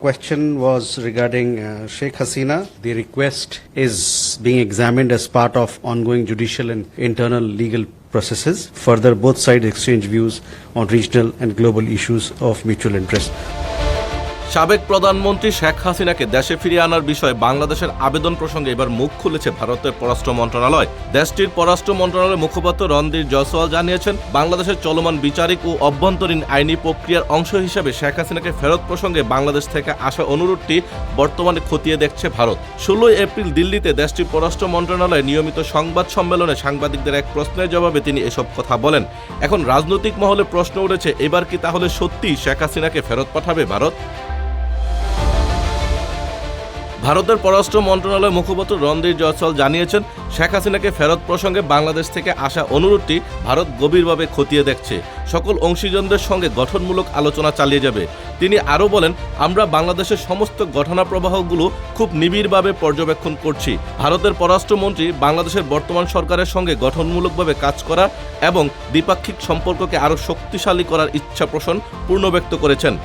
Question was regarding Sheikh Hasina. The request is being examined as part of ongoing judicial and internal legal processes. Further, both sides exchange views on regional and global issues of mutual interest. সাবেক প্রধানমন্ত্রী শেখ হাসিনাকে দেশে ফিরিয়ে আনার বিষয়ে বাংলাদেশের আবেদন প্রসঙ্গে এবার মুখ খুলেছে ভারতের পররাষ্ট্র মন্ত্রণালয়। দেশটির পররাষ্ট্র মন্ত্রণালয়ের মুখপাত্র রণধীর জয়সওয়াল জানিয়েছেন, বাংলাদেশের চলমান বিচারিক ও অভ্যন্তরীণ আইনি প্রক্রিয়ার অংশ হিসেবে শেখ হাসিনাকে ফেরত প্রসঙ্গে বাংলাদেশ থেকে আসা অনুরোধটি বর্তমানে খতিয়ে দেখছে ভারত। 16 এপ্রিল দিল্লিতে দেশটির পররাষ্ট্র মন্ত্রণালয়ে নিয়মিত সংবাদ সম্মেলনে সাংবাদিকদের এক প্রশ্নের জবাবে তিনি এসব কথা বলেন। এখন রাজনৈতিক মহলে প্রশ্ন উঠেছে, এবার কি তাহলে সত্যিই শেখ হাসিনাকে ফেরত পাঠাবে ভারত? ভারতের পররাষ্ট্র মন্ত্রণালয়ের মুখপাত্র রণধীর জয়সওয়াল জানিয়েছেন, শেখ হাসিনাকে ফেরত প্রসঙ্গে বাংলাদেশ থেকে আসা অনুরোধটি ভারত গভীরভাবে খতিয়ে দেখছে, সকল অংশীজনদের সঙ্গে গঠনমূলক আলোচনা চালিয়ে যাবে। তিনি আরও বলেন, আমরা বাংলাদেশের সমস্ত ঘটনা প্রবাহগুলো খুব নিবিড়ভাবে পর্যবেক্ষণ করছি। ভারতের পররাষ্ট্রমন্ত্রী বাংলাদেশের বর্তমান সরকারের সঙ্গে গঠনমূলকভাবে কাজ করা এবং দ্বিপাক্ষিক সম্পর্ককে আরও শক্তিশালী করার ইচ্ছা পোষণ পূর্ণ ব্যক্ত করেছেন।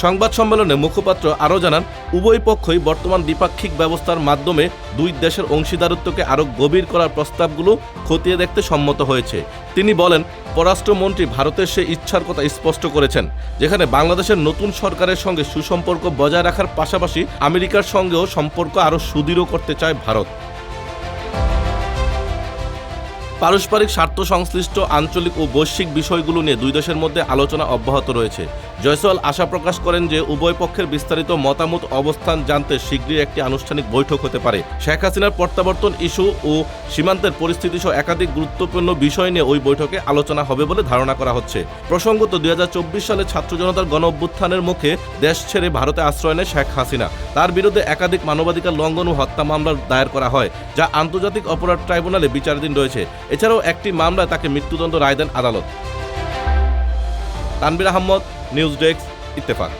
সংবাদ সম্মেলনে মুখপাত্র আরও জানান, উভয় পক্ষই বর্তমান দ্বিপাক্ষিক ব্যবস্থার মাধ্যমে দুই দেশের অংশীদারত্বকে আরও গভীর করার প্রস্তাবগুলো খতিয়ে দেখতে সম্মত হয়েছে। তিনি বলেন, পররাষ্ট্রমন্ত্রী ভারতের সে ইচ্ছার কথা স্পষ্ট করেছেন, যেখানে বাংলাদেশের নতুন সরকারের সঙ্গে সুসম্পর্ক বজায় রাখার পাশাপাশি আমেরিকার সঙ্গেও সম্পর্ক আরও সুদৃঢ় করতে চায় ভারত। পারস্পরিক স্বার্থ সংশ্লিষ্ট আঞ্চলিক ও বৈশ্বিক বিষয়গুলো নিয়ে দুই দেশের মধ্যে আলোচনা অব্যাহত রয়েছে। জয়সওয়াল আশা প্রকাশ করেন যে উভয় পক্ষের বিস্তারিত মতামত অবস্থান জানতে শীঘ্রই একটি আনুষ্ঠানিক বৈঠক হতে পারে। শেখ হাসিনার প্রত্যাবর্তন ইস্যু ও সীমান্তের পরিস্থিতি সহ একাধিক গুরুত্বপূর্ণ বিষয় নিয়ে ওই বৈঠকে আলোচনা হবে বলে ধারণা করা হচ্ছে। প্রসঙ্গত, 2024 সালে ছাত্র জনতার গণ অভ্যুত্থানের মুখে দেশ ছেড়ে ভারতে আশ্রয় নেয় শেখ হাসিনা। তার বিরুদ্ধে একাধিক মানবাধিকার লঙ্ঘন ও হত্যা মামলা দায়ের করা হয়, যা আন্তর্জাতিক অপরাধ ট্রাইব্যুনালে বিচারাধীন রয়েছে। এছাড়াও একটি মামলায় তাকে মৃত্যুদণ্ড রায় দেন আদালত। Tanvir Ahmed, news desk, Ittefaq.